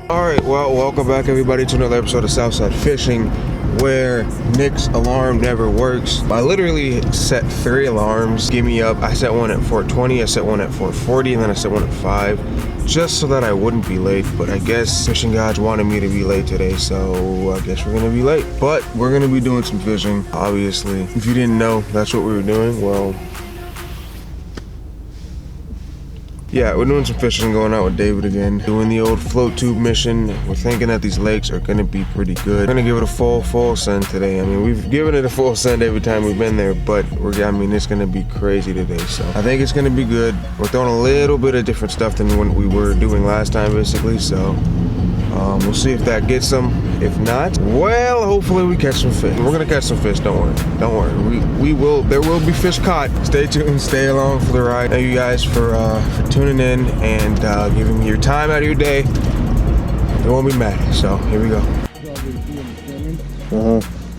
Alright, well, welcome back everybody to another episode of Southside Fishing, where Nick's alarm never works. I literally set 3 alarms. Get me up. I set one at 4:20, I set one at 4:40, and then I set one at 5, just so that I wouldn't be late. But I guess fishing gods wanted me to be late today, so I guess we're gonna be late. But we're gonna be doing some fishing, obviously. If you didn't know that's what we were doing, well, yeah, we're doing some fishing, going out with David again, doing the old float tube mission. We're thinking that these lakes are gonna be pretty good. We're gonna give it a full send today. I mean, we've given it a full send every time we've been there, but it's gonna be crazy today. So I think it's gonna be good. We're throwing a little bit of different stuff than what we were doing last time, basically. So we'll see if that gets them. If not, well, hopefully we catch some fish. We're gonna catch some fish, don't worry. Don't worry, we will, there will be fish caught. Stay tuned, stay along for the ride. Thank you guys for tuning in and giving me your time out of your day. They won't be mad, so here we go.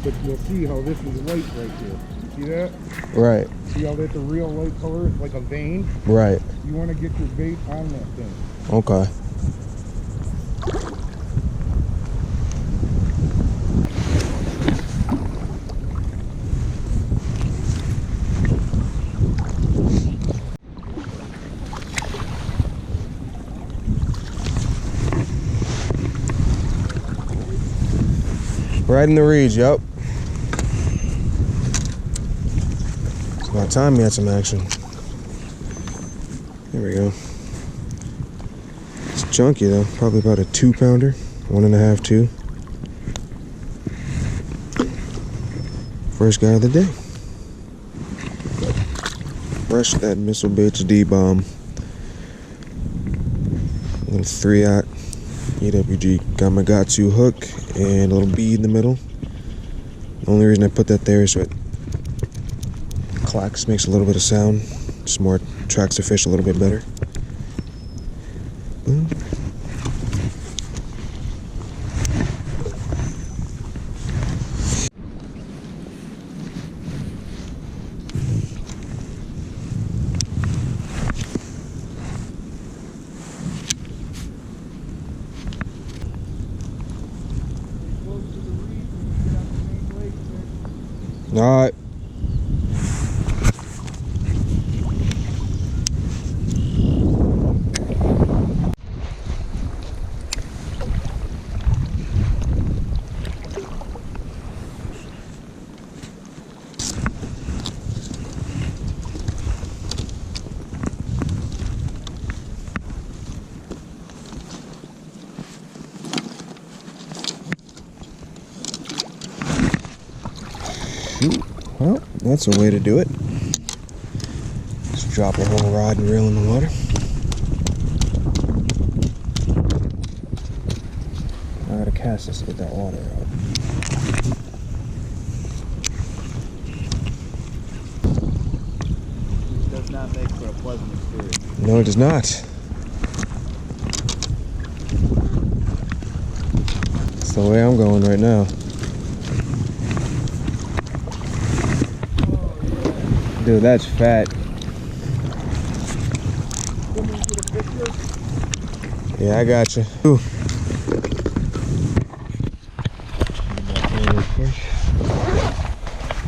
But you'll see how this is light right here. You see that? Right. See how that's a real light color? It's like a vein? Right. You want to get your bait on that thing. Okay. Right in the reeds, yup. It's about time we had some action. There we go. It's chunky though, probably about a 2-pounder, 1.5, 2. First guy of the day. Fresh that Missile Baits D-Bomb. Little 3-aught EWG Gamakatsu hook and a little bead in the middle. The only reason I put that there is so it clacks, makes a little bit of sound, just more attracts the fish a little bit better. Boom. All right. Well, that's a way to do it. Just drop a whole rod and reel in the water. I gotta cast this to get that water out. It does not make for a pleasant experience. No, it does not. That's the way I'm going right now. Dude, that's fat. Yeah, I got you. Ooh.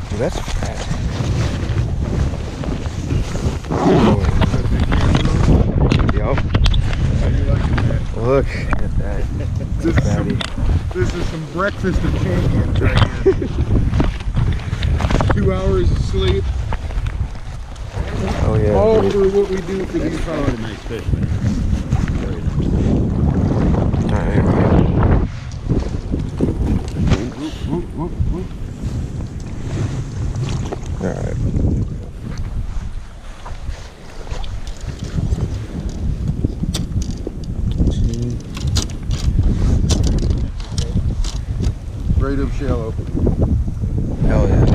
Dude, that's fat. Yup. Look at that. This is some breakfast of champions right here. 2 hours of sleep. Oh yeah. All dude. for what we do for these That's a nice fish, man. Very nice. Alright. Alright. right up shallow. Hell yeah.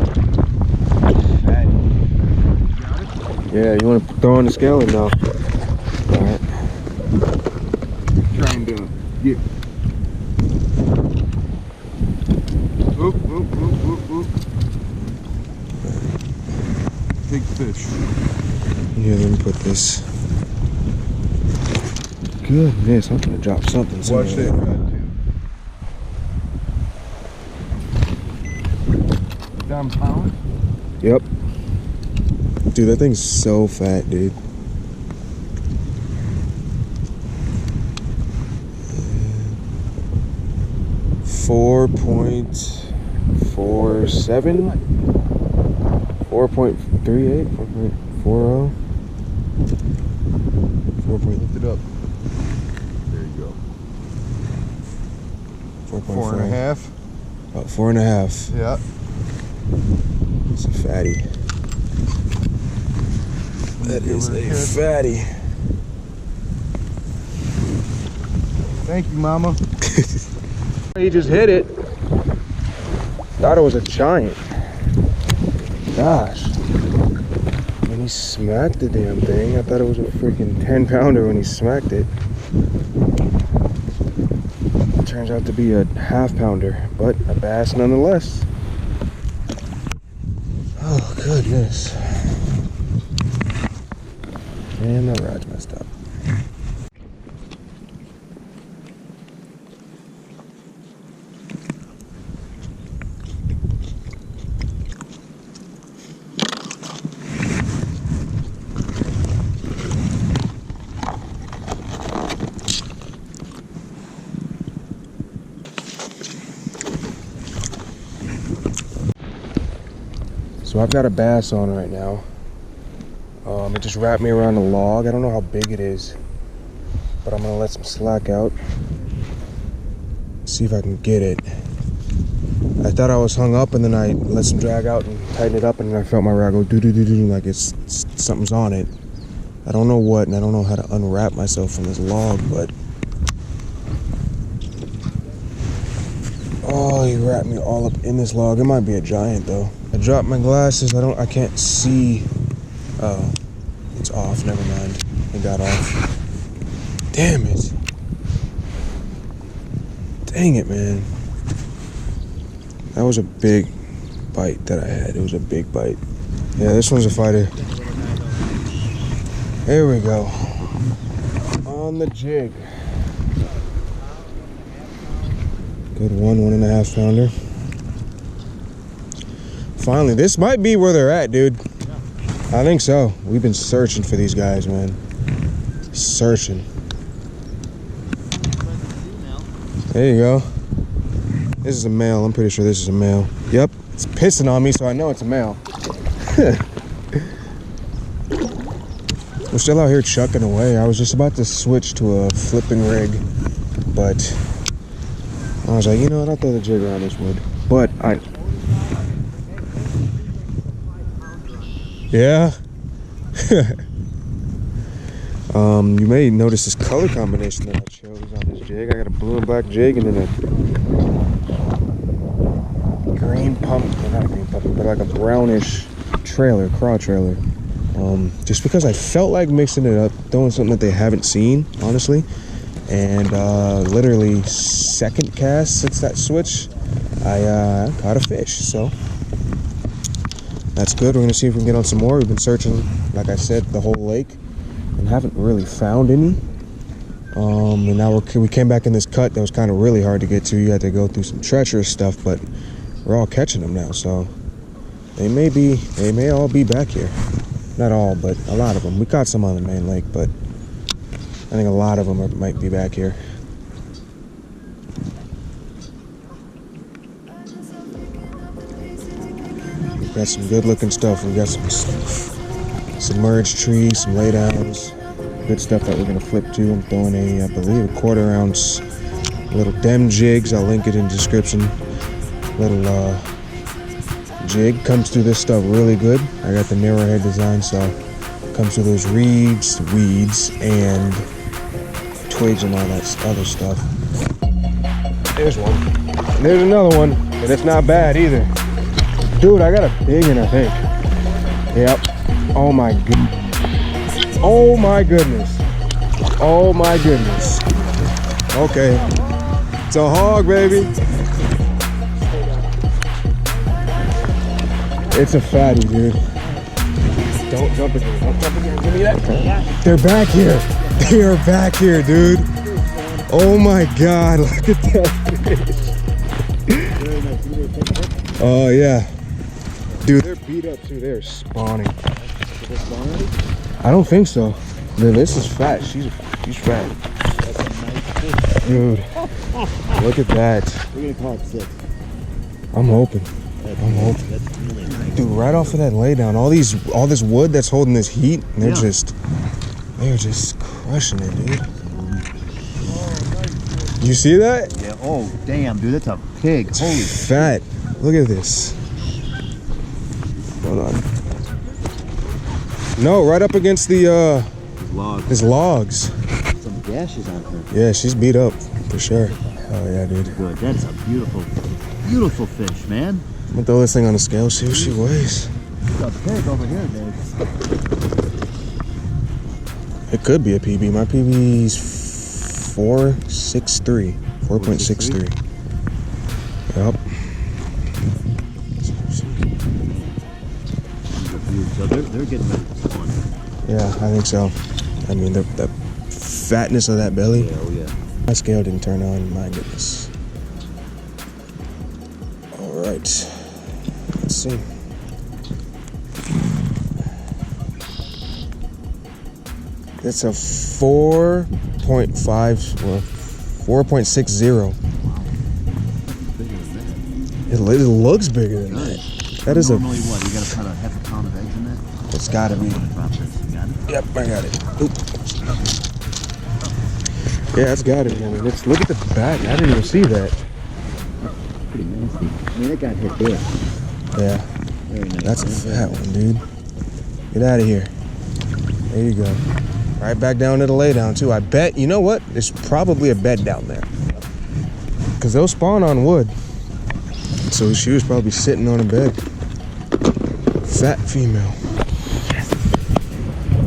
Fat. Yeah, you want to throw on the scale or no? Alright. Trying to get. Oop, oop, oop, oop, oop. Big fish. Here, let me put this goodness, I'm gonna drop something. Watch that cut too. Down pound? Yep. Dude, that thing's so fat, dude. .47, 4.38, 4.40. 4. Lift it up. There you go. 4.5. About 4.5. Yeah. It's a fatty. That is a fatty. Thank you, Mama. He just hit it. Thought it was a giant. Gosh. When he smacked the damn thing, I thought it was a freaking 10-pounder when he smacked it. It turns out to be a half-pounder, but a bass nonetheless. Oh, goodness. And that rod's messed up. So I've got a bass on right now. It just wrapped me around a log. I don't know how big it is, but I'm gonna let some slack out. See if I can get it. I thought I was hung up, and then I let some drag out and tighten it up, and then I felt my rod go do like it's something's on it. I don't know what, and I don't know how to unwrap myself from this log, but oh, he wrapped me all up in this log. It might be a giant though. I dropped my glasses. I can't see. Oh, it's off. Never mind. It got off. Damn it. Dang it, man. That was a big bite that I had. It was a big bite. Yeah, this one's a fighter. Here we go. On the jig. Good 1.5 pounder. Finally, this might be where they're at, dude. I think so. We've been searching for these guys, man. Searching. There you go. This is a male. I'm pretty sure this is a male. Yep. It's pissing on me, so I know it's a male. We're still out here chucking away. I was just about to switch to a flipping rig, but I was like, you know what? I'll throw the jig around this wood. But yeah. You may notice this color combination that I chose on this jig. I got a blue and black jig and then a green pump, well, not a green pump, but like a brownish trailer, craw trailer. Just because I felt like mixing it up, throwing something that they haven't seen, honestly. And literally second cast since that switch, I caught a fish, so that's good. We're gonna see if we can get on some more. We've been searching, like I said, the whole lake and haven't really found any. And now we came back in this cut that was kind of really hard to get to. You had to go through some treacherous stuff, but we're all catching them now, so they may all be back here. Not all, but a lot of them. We caught some on the main lake, but I think a lot of them might be back here. We've got some good looking stuff. We got some submerged trees, some laydowns, good stuff that we're gonna flip to. I'm throwing I believe a 1/4 ounce little dem jigs. I'll link it in the description. Little jig comes through this stuff really good. I got the narrow head design, so it comes through those reeds, weeds, and twigs and all that other stuff. There's one. And there's another one, and it's not bad either. Dude, I got a big one, I think. Yep. Oh my goodness. Oh my goodness. Oh my goodness. Okay. It's a hog, baby. It's a fatty, dude. Don't jump again. Don't jump again. Give me that. They're back here. They are back here, dude. Oh my God, look at that fish. Oh yeah. Dude, they're beat up too. They're spawning. I don't think so. Man, this is fat. She's fat. Dude, look at that. We're gonna call it 6. I'm hoping. That's really nice. Dude, right off of that laydown, all this wood that's holding this heat, they're just crushing it, dude. You see that? Yeah. Oh, damn, dude, that's a pig. It's Holy fat. Look at this. Hold on. No, right up against the log. There's logs. Some gashes on her. Yeah, she's beat up for sure. Oh yeah, dude. Good. That is a beautiful, beautiful fish, man. I'm gonna throw this thing on the scale, see what she weighs. There's a pig over here, Dave. It could be a PB. My PB's 4.63. 4.63. Yep. So they're getting ready for spawn. Yeah, I think so. I mean, the fatness of that belly. Yeah, oh yeah. My scale didn't turn on. My goodness. All right. Let's see. It's a 4.5 or 4.60. It looks bigger than that. That is normally what? You gotta put a half a pound of eggs in that? It's gotta be. Drop this. You got it? Yep, I got it. Oop. Yeah, it's got it. I mean, look at the back. I didn't even see that. Pretty nasty. I mean, it got hit there. Yeah, Very nice. that's a fat one, dude. Get out of here. There you go. Right back down to the laydown too. I bet, you know what? There's probably a bed down there. Cause they'll spawn on wood. So she was probably sitting on a bed. Fat female.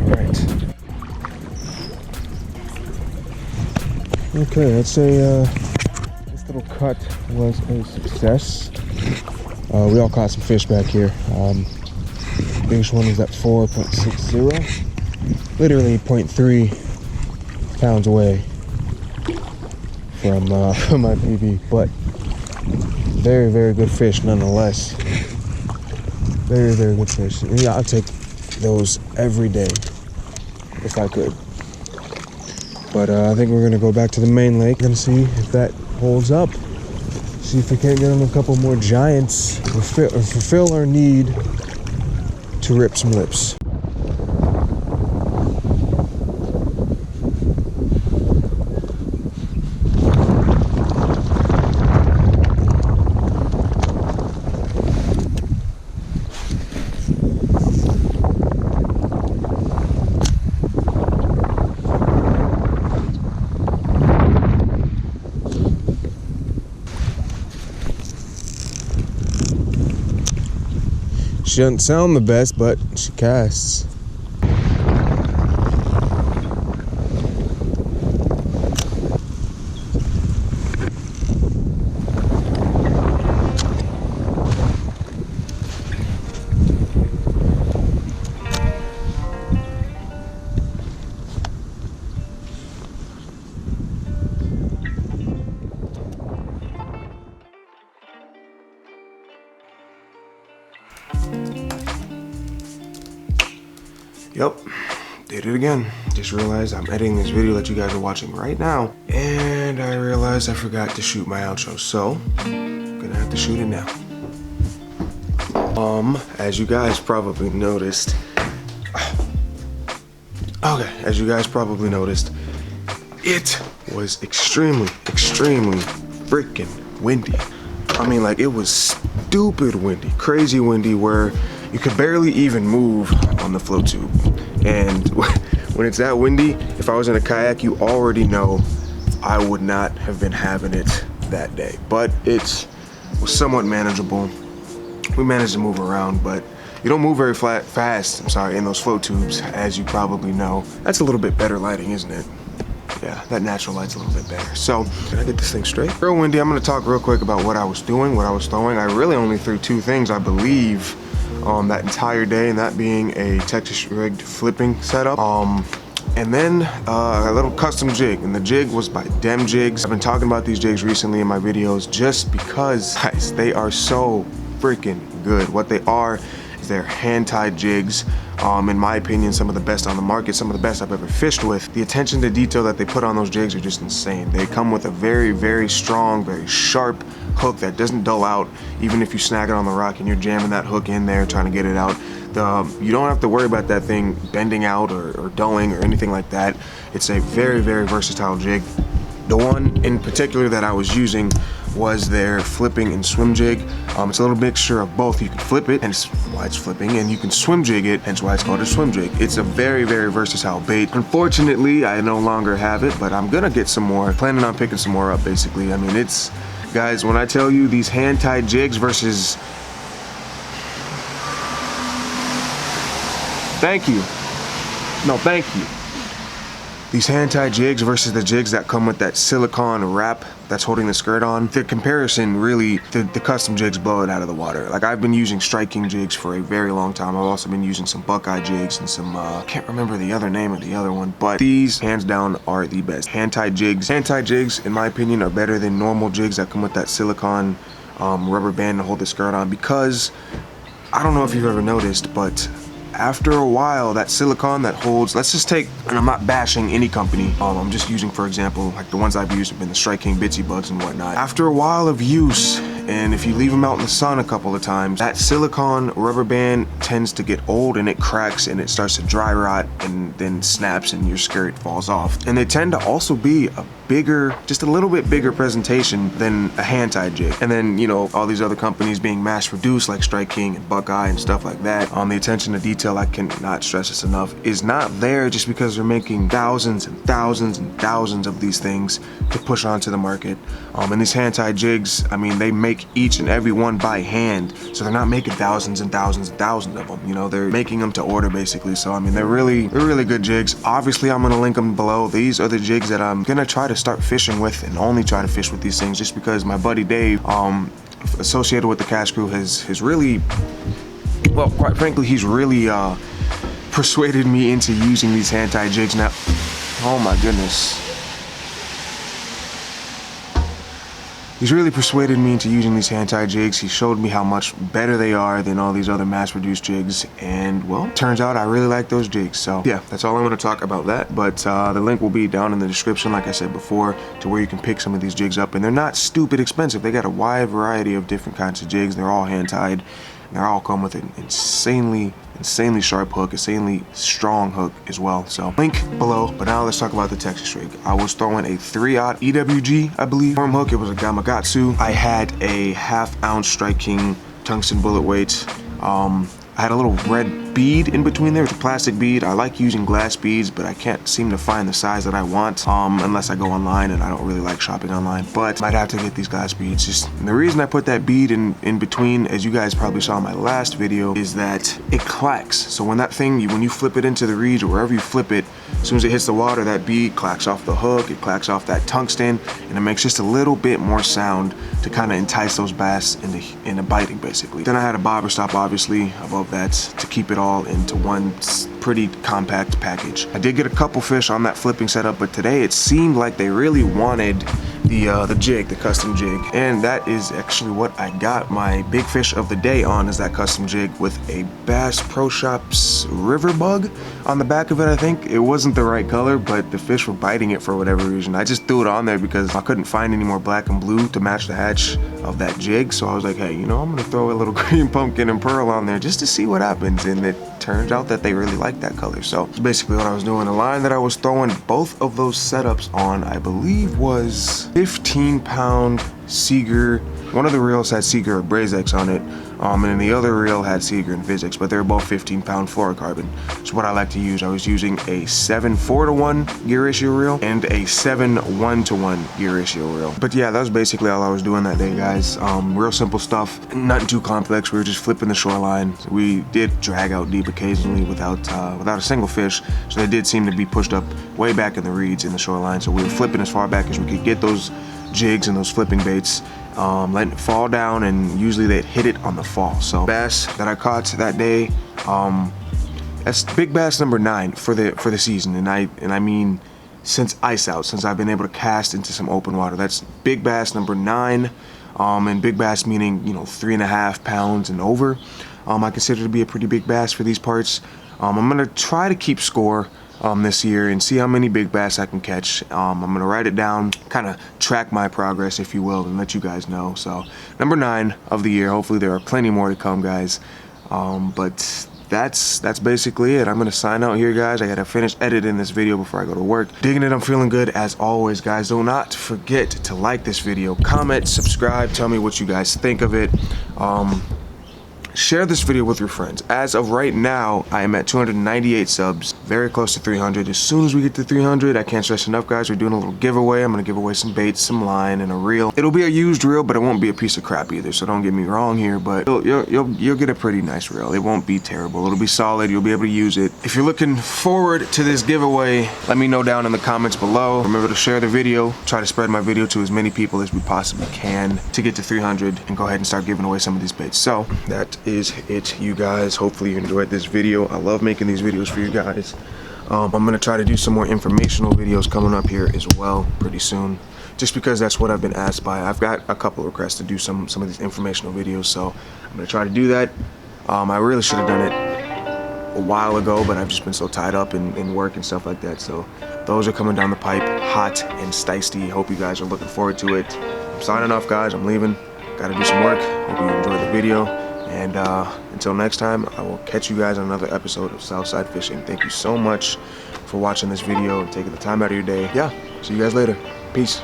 Right. Okay, I'd say this little cut was a success. We all caught some fish back here. Biggest one was at 4.60. Literally 0.3 pounds away from my PB, but very, very good fish nonetheless. Very, very good fish. Yeah, I'll take those every day if I could. But I think we're gonna go back to the main lake and see if that holds up. See if we can't get on a couple more giants or fulfill our need to rip some lips. She doesn't sound the best, but she casts. Yep, did it again. Just realized I'm editing this video that you guys are watching right now, and I realized I forgot to shoot my outro, so I'm gonna have to shoot it now. As you guys probably noticed, it was extremely freaking windy. I mean, like, it was stupid windy, crazy windy, where you could barely even move on the float tube. And when it's that windy, if I was in a kayak, you already know I would not have been having it that day. But it was somewhat manageable. We managed to move around, but you don't move very fast, in those float tubes, as you probably know. That's a little bit better lighting, isn't it? Yeah, that natural light's a little bit better. So, can I get this thing straight? Real windy, I'm gonna talk real quick about what I was doing, what I was throwing. I really only threw 2 things, I believe, that entire day, and that being a Texas rigged flipping setup. And then a little custom jig, and the jig was by Dem Jigs. I've been talking about these jigs recently in my videos just because, guys, they are so freaking good. What they are is they're hand-tied jigs. In my opinion, some of the best on the market, some of the best I've ever fished with. The attention to detail that they put on those jigs are just insane. They come with a very, very strong, very sharp hook that doesn't dull out, even if you snag it on the rock and you're jamming that hook in there trying to get it out. You don't have to worry about that thing bending out or dulling or anything like that. It's a very, very versatile jig. The one in particular that I was using was their flipping and swim jig. It's a little mixture of both. You can flip it, hence why it's flipping, and you can swim jig it, hence why it's called a swim jig. It's a very, very versatile bait. Unfortunately, I no longer have it, but I'm gonna get some more. Planning on picking some more up, basically. I mean, it's, guys, when I tell you these hand-tied jigs versus... Thank you. No, thank you. These hand-tied jigs versus the jigs that come with that silicone wrap that's holding the skirt on, the comparison really, the custom jigs blow it out of the water. Like, I've been using striking jigs for a very long time. I've also been using some Buckeye jigs and some, can't remember the other name of the other one, but these, hands down, are the best. Hand-tied jigs, in my opinion, are better than normal jigs that come with that silicone rubber band to hold the skirt on, because, I don't know if you've ever noticed, but after a while, that silicone that holds, let's just take, and I'm not bashing any company, I'm just using, for example, like the ones I've used have been the Strike King Bitsy Bugs and whatnot. After a while of use, and if you leave them out in the sun a couple of times, that silicone rubber band tends to get old and it cracks and it starts to dry rot and then snaps and your skirt falls off. And they tend to also be a bigger, just a little bit bigger presentation than a hand-tied jig. And then, you know, all these other companies being mass-produced like Strike King and Buckeye and stuff like that, the attention to detail, I cannot stress this enough, is not there just because they're making thousands and thousands and thousands of these things to push onto the market. And these hand-tied jigs, I mean, they make each and every one by hand, so they're not making thousands and thousands and thousands of them. You know, they're making them to order, basically. So I mean, they're really good jigs. Obviously, I'm gonna link them below. These are the jigs that I'm gonna try to start fishing with, and only try to fish with these things, just because my buddy Dave, associated with the Cast Crew, has really, well, quite frankly, he's really persuaded me into using these hand-tied jigs now. Oh my goodness. He's really persuaded me into using these hand-tied jigs. He showed me how much better they are than all these other mass-produced jigs, and well, turns out I really like those jigs. So yeah, that's all I'm gonna talk about that, but the link will be down in the description, like I said before, to where you can pick some of these jigs up, and they're not stupid expensive. They got a wide variety of different kinds of jigs. They're all hand-tied, and they all come with an insanely sharp hook, insanely strong hook as well. So link below. But now let's talk about the Texas rig. I was throwing a 3/0 EWG, I believe, worm hook. It was a Gamakatsu. I had a 1/2 ounce Strike King tungsten bullet weight. I had a little red bead in between there. It's a plastic bead. I like using glass beads, but I can't seem to find the size that I want unless I go online, and I don't really like shopping online. But I'd have to get these glass beads. Just the reason I put that bead in between, as you guys probably saw in my last video, is that it clacks. So when that thing, when you flip it into the reeds or wherever you flip it, as soon as it hits the water, that bead clacks off the hook, it clacks off that tungsten, and it makes just a little bit more sound to kind of entice those bass into biting, basically. Then I had a bobber stop, obviously, above that to keep it all into one pretty compact package. I did get a couple fish on that flipping setup, but today it seemed like they really wanted the jig, the custom jig, and that is actually what I got my big fish of the day on, is that custom jig with a Bass Pro Shops river bug on the back of it. I think it wasn't the right color, but the fish were biting it for whatever reason. I just threw it on there because I couldn't find any more black and blue to match the hatch of that jig, so I was like, hey, you know, I'm gonna throw a little green pumpkin and pearl on there just to see what happens, and it turns out that they really like that color. So that's basically what I was doing. The line that I was throwing both of those setups on, I believe, was 15-pound Seeger. One of the reels had Seeger or Brazex on it, and then the other reel had Seeger and Vizix, but they were both 15-pound fluorocarbon. So what I like to use, I was using a 7:4-to-1 gear ratio reel and a 7:1-to-1 gear ratio reel. But yeah, that was basically all I was doing that day, guys. Real simple stuff, nothing too complex. We were just flipping the shoreline. We did drag out deep occasionally without a single fish, so they did seem to be pushed up way back in the reeds in the shoreline. So we were flipping as far back as we could get those jigs and those flipping baits, letting it fall down, and usually they'd hit it on the fall. So bass that I caught that day, That's big bass number 9 for the season, and I mean since ice out, since I've been able to cast into some open water. That's big bass number 9, and big bass meaning, you know, 3.5 pounds and over. I consider it to be a pretty big bass for these parts. I'm gonna try to keep score this year and see how many big bass I can catch. I'm gonna write it down, kind of track my progress, if you will, and let you guys know. So number 9 of the year. Hopefully there are plenty more to come, guys. But that's basically it. I'm gonna sign out here, guys. I gotta finish editing this video before I go to work. Digging it, I'm feeling good as always, guys. Do not forget to like this video, comment, subscribe, tell me what you guys think of it. Share this video with your friends. As of right now, I am at 298 subs, very close to 300. As soon as we get to 300, I can't stress enough, guys, we're doing a little giveaway. I'm gonna give away some baits, some line, and a reel. It'll be a used reel, but it won't be a piece of crap either, so don't get me wrong here, but you'll get a pretty nice reel. It won't be terrible. It'll be solid. You'll be able to use it. If you're looking forward to this giveaway, let me know down in the comments below. Remember to share the video. Try to spread my video to as many people as we possibly can to get to 300 and go ahead and start giving away some of these baits. So that is it, you guys. Hopefully you enjoyed this video. I love making these videos for you guys. I'm gonna try to do some more informational videos coming up here as well pretty soon, just because that's what I've been asked by. I've got a couple of requests to do some of these informational videos, so I'm gonna try to do that. I really should have done it a while ago, but I've just been so tied up in work and stuff like that. So those are coming down the pipe, hot and sticey. Hope you guys are looking forward to it. I'm signing off, guys. I'm leaving. Gotta do some work. Hope you enjoyed the video. And until next time, I will catch you guys on another episode of Southside Fishing. Thank you so much for watching this video and taking the time out of your day. Yeah, see you guys later. Peace.